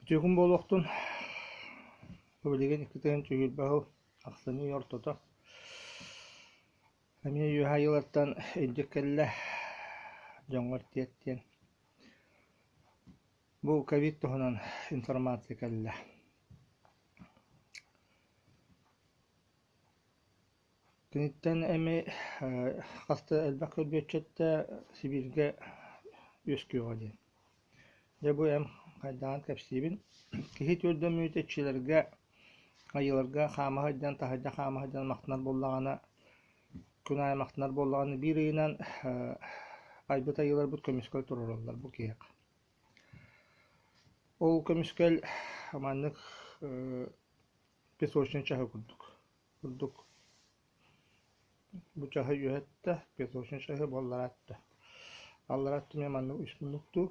Түйгін болуқтun Öbülegen ikiden tüyül bağıl Aqsani yortoto Amine ayıылартан ince kэллэ Жоңгор тиеттен Bu ковид tohunan informasiya kэллэ Кенеттен эми Қасты әлбақ өлбетчетті Сибирге өскүйға дейін Бұл әм Хайдағын кәпсейбін Кехет өрді мүйтетшілерге айыларға қамағайдан тахайда қамағайдан мақтанар боллағаны күн ай мақтанар боллағаны бір үйінен айбыт айылар бұд көмескөл тұрыр олар бұл кейек. Ол көмескөл аманлық песочный чағы күрдік. Бұл чағы үйетті, песочный чағы боллар атты. Аллар атты мен аманлық үш мұнлықту.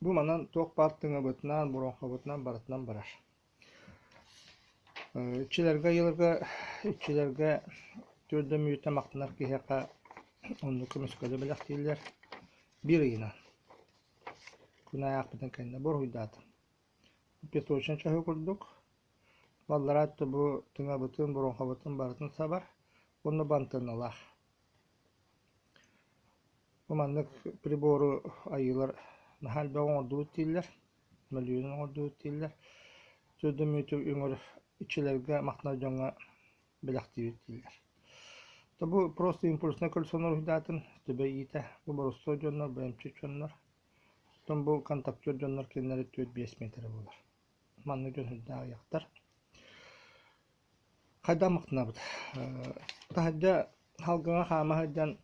Бұл манан тоқ бартыңа бұтынан, бұронға бұтынан, барытынан барар. Үтчілерге түрді мүйті мақтынар кейеқа онды көмескөлі білек дейлер бір үйінен. Күн аяқ бітін кәнді бұр ұйдады. Песочын чағы күрдік. Баллар атты бұл түңа бұтын, бұронға бұтын, барытын сабар. Оны бантын алақ. Бұл маңдық приборы айылар нахал бәуін орды өттейлер. Мөліуінің орды өттейлер. Түрді мүйті үңір İçilerge makna jonga bilaktivittiler. Bu просто импульсна көлсөнөр хидатын төбөйите. Bu боросто жоннор, бемчи жоннор. Том bu контактör жоннор кеннери 4-5 метр болар. Манны жон хидда яктар. Кайда макна бут. Тахда халгына хамадан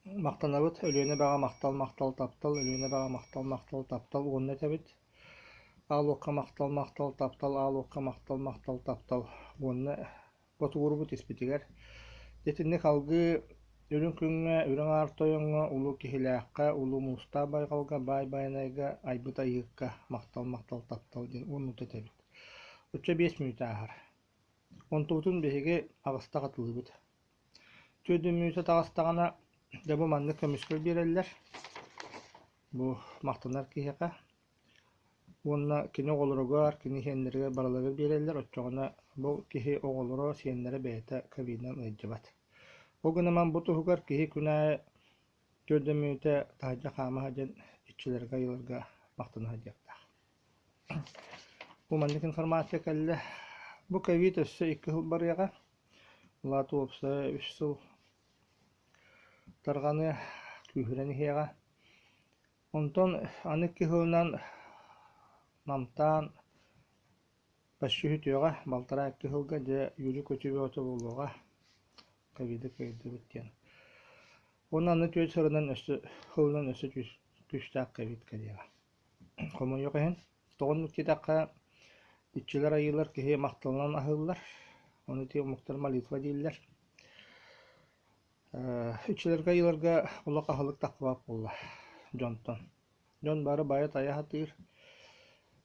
мактанабыт, өлөне бага мактал таптал, өлөне бага мактал таптал, онна табыт. Алуққа мақтал таптал, алуққа мақтал таптал. Оны боты ғұрбыт еспетігер. Детінне қалғы үрін күнге, үрін артойыңға, ұлы кехіләққа, ұлы мұста байғалға, бай-байнайға, айбыт айыққа мақтал таптал ден. Оны ұты тәбіт. 3-5 минут ағар. Он тұғытын бәйге ағыста қатылы бұд. 4 минут ағыстағана дәбі манны көміскөл берелер. Бұл мақтанар кехеқа. Онна кини оголоругар, кини хеннерге баралары берелер, отчоғына бұл кихи оголору сиеннері бәйті ковиднан ыйджабат. Оғына ман бұты хугар кихи күнә көрді мүйті тахаджа қама хаджан итчілерге йылырға мақтаны хаджақтақ. Бұл мандық информация кәлі. Бұл ковид өссі 2 жыл барыяға. Лату опсы 3 жыл тарғаны күйірені хеға. Онтон аны 2 жылынан намтан башчы түйеға балтара 2 жылға де юрі көтебе оты болуға ковиді бүттен. Онаны түйет сырынан жылынан өсі күштақ ковид кәдеға. Қомын yok әйін. Тоғын үктедаққа итчілер айылар кеге мақтылынан ахылар. Оны тек мұқтар молитва дейлер. Итчілерге айыларға ұлақ ахылық тақпап болла. Жонтон. Жон бары байат ая хатыр.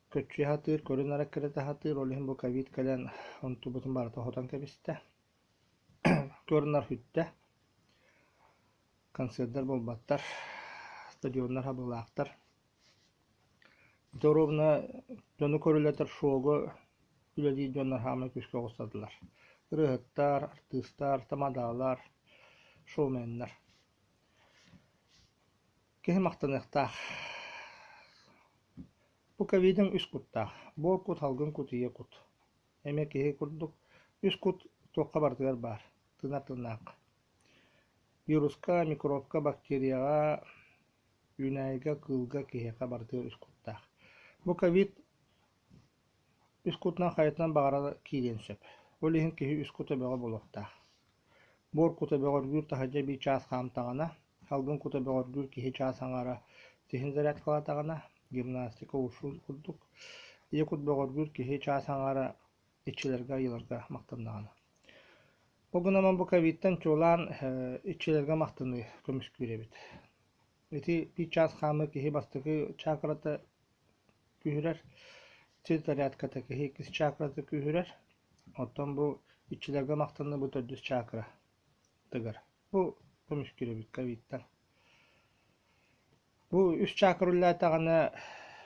Көтчі хатыр, көрін арак кіріті хатыр, олығын бұл ковид кәлін онту бұтын барыта хотан кәбісті. Көрінар хүтті. Концерттер болбаттар, стадиондар хабылақтар. Доробына жоны көрілетір шоғы үләді жонлар хамы күшке қостадылар. Ыарыыттар, артыстар, тамадалар, шоуменнар. Кехі мақтанықтақ. Bu ковидin 3 kuttaq. Bol kut halgın kut iye kut. Emek ehe kurduk. 3 kut toqqa bartıgar bar. Tırnaq. Viruska, mikropka, bakteriyaga, ünayga, kılga keheqa bartıgar 3 kuttaq. Bu ковид 3 kutnan hayatdan bağırada kiyen söp. Olihin kehi 3 kuta bağa boloqtaq. Bol kuta bağa gür tahaca bir ças xamtağına. Halgın kuta bağa gür kehi ças hangara zihin zarat qalatağına. Gimnastika ушул курдук. Екут бөгөргүр кихи чаасаңара итчилерге айыларга мактаннаганы. Бүгүн аман бу ковидтен чолан итчилерге мактаны көмүскүребит. Эти bir час хамы кихи бастыгы чакраты күйрер. Цитарятката кихи кис чакраты күйрер. Оттон бу итчилерге мактаны бу 400 чакра тыгар. Бу көмүскүребит ковидтен. Bu üç çakırılla tağına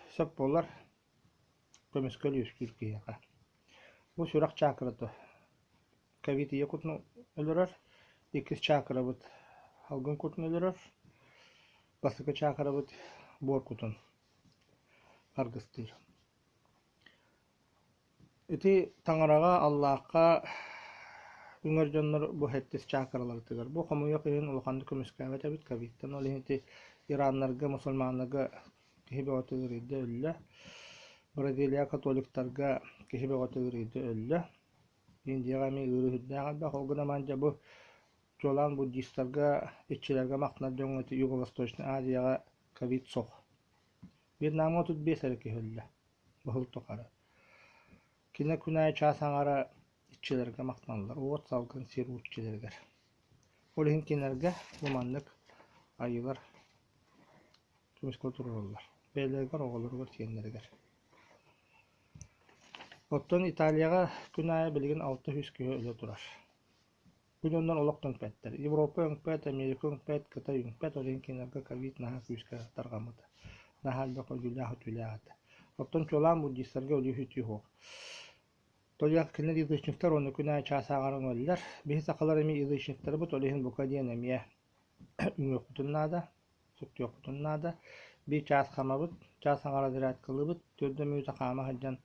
söp bolar. Kemускэниэххэ üskürkiýäkä. Bu surak çakırıdı. Ковид kutunu ölürür. İkiz çakırıbıt halgın kutunu ölürür. Basıkı çakırıbıt bor kutun. Argıstır. Iti taňaraga Allah'a üňerjenler bu hettis çakırlar tıgar. Bu homoýa ýyn ulkandy kemускэniэххэ bit kovitden ol iti İranlarga, musulmanlarga kihibe otyrdy ölle. Braziliya katoliklarga kihibe otyrdy ölle. Indiýaga mi ýürüdäňä da holguna manja bu jolan buddistlarga, etçilerge makna döňeti Yugovostoçny Aziýaga kovid sok. Vietnamga 35 erki ölle. Bu tokara. Kine күнәй çasaňara etçilerge maknanlar. Owat salgyn serwutçilerger. Olehin kinerge umanlyk ayılar kemускэ tururlar. Beýleger oğullar tiýenlerger. Otton Italiýaga күнәй bilgin 600 kişi öle turar. Bundan olaktan petler. Avropa öňpet, Amerika öňpet, Kitay öňpet olehin kinerge kovid naha küýske targamady. Nahal baka güllähä tülähä. Otton çolan buddistlerge öli hütüýü. Toyak kine ýygyşnyklar onu күнәй çasaňaryň öller. Bihi sakalar emi ýygyşnyklar bu tolehin buka diýen emiýe üňe kutunnada, suktyok kutunnada. Bir ças hamabyt, çasaňara dirat kılıbyt, törde müýte hama hajjan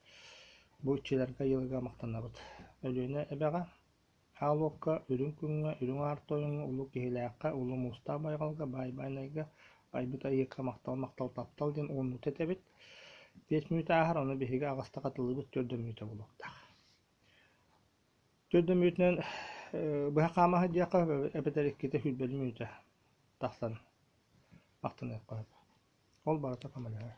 bu içilerge ýylga maktanabyt. Öleýine ebega halokka, ürün küňe, ürün artoýuňa, ulu kihiläkkä, ulu musta baýgalga, baýbaýnaýga, aýbyt aýyka maktal taptal diýen onu tetebit. 5 müýte ahar onu bihige agasta gatylybyt, törde müýte bolakda. Törde müýtnen bu hama hajjaka ebedelikde hübel müýte tahsan maktanaýak goýup. Ol barata kamalary.